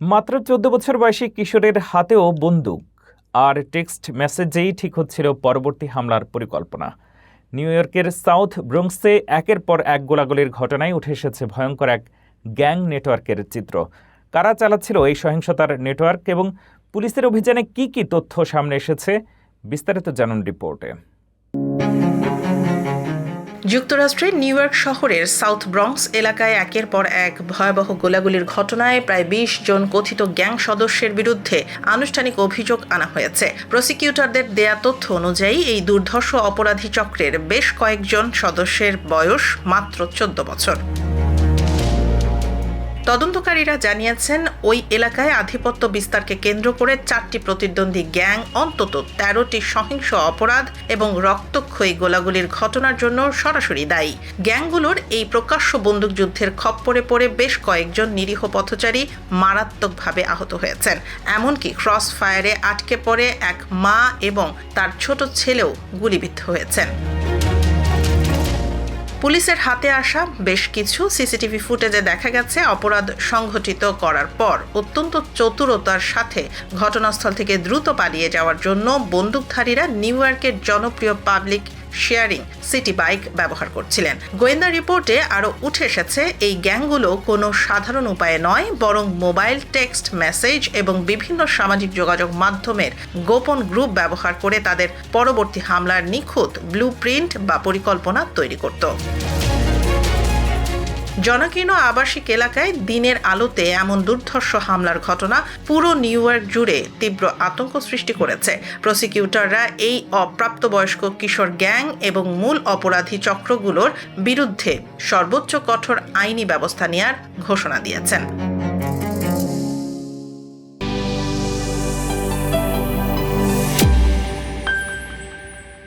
মাত্র ১৪ বছর বয়সী কিশোরের হাতেও বন্দুক আর টেক্সট মেসেজেই ঠিক হচ্ছিল পরবর্তী হামলার পরিকল্পনা। নিউ ইয়র্কের সাউথ ব্রোঙ্কসে একের পর এক গোলাগুলির ঘটনায় উঠে এসেছে ভয়ঙ্কর এক গ্যাং নেটওয়ার্কের চিত্র। কারা চালাচ্ছিল এই সহিংসতার নেটওয়ার্ক এবং পুলিশের অভিযানে কি কি তথ্য সামনে এসেছে, বিস্তারিত জানুন রিপোর্টে। যুক্তরাষ্ট্রের নিউ ইয়র্ক শহরের সাউথ ব্রঙ্কস এলাকায় একের পর এক ভয়াবহ গোলাগুলির ঘটনায় প্রায় ২০ জন কথিত গ্যাং সদস্যের বিরুদ্ধে আনুষ্ঠানিক অভিযোগ আনা হয়েছে। প্রসিকিউটরদের দেয়া তথ্য অনুযায়ী এই দুর্ধর্ষ অপরাধী চক্রের বেশ কয়েকজন সদস্যের বয়স মাত্র ১৪ বছর। তদন্তকারীরা জানিয়েছেন, ওই এলাকায় আধিপত্য বিস্তারকে কেন্দ্র করে ৪টি প্রতিদ্বন্দ্বী গ্যাং অন্তত ১৩টি সহিংস অপরাধ এবং রক্তক্ষয়ী গোলাগুলির ঘটনার জন্য সরাসরি দায়ী। গ্যাংগুলোর এই প্রকাশ্য বন্দুকযুদ্ধের খপ্পরে পড়ে বেশ কয়েকজন নিরীহ পথচারী মারাত্মকভাবে আহত হয়েছেন। এমনকি ক্রস ফায়ারে আটকে পড়ে এক মা এবং তার ছোট ছেলেও গুলিবিদ্ধ হয়েছেন। পুলিশের হাতে আসা বেশ কিছু সিসিটিভি ফুটেজে দেখা গেছে, অপরাধ সংঘটিত করার পর অত্যন্ত চতুরতার সাথে ঘটনাস্থল থেকে দ্রুত পালিয়ে যাওয়ার জন্য বন্দুকধারীরা নিউ ইয়র্কের জনপ্রিয় পাবলিক শেয়ারিং সিটি বাইক ব্যবহার করছিলেন। গোয়েন্দা রিপোর্টে আরও উঠে এসেছে, এই গ্যাংগুলো কোনো সাধারণ উপায়ে নয়, বরং মোবাইল, টেক্সট মেসেজ এবং বিভিন্ন সামাজিক যোগাযোগ মাধ্যমের গোপন গ্রুপ ব্যবহার করে তাদের পরবর্তী হামলার নিখুঁত ব্লুপ্রিন্ট বা পরিকল্পনা তৈরি করত। জনাকীর্ণ আবাসিক এলাকায় দিনের আলোতে এমন দুর্ধর্ষ হামলার ঘটনা পুরো নিউ ইয়র্ক জুড়ে তীব্র আতঙ্ক সৃষ্টি করেছে। প্রসিকিউটররা এই অপ্রাপ্তবয়স্ক কিশোর গ্যাং এবং মূল অপরাধী চক্রগুলোর বিরুদ্ধে সর্বোচ্চ কঠোর আইনি ব্যবস্থা নেওয়ার ঘোষণা দিয়েছেন।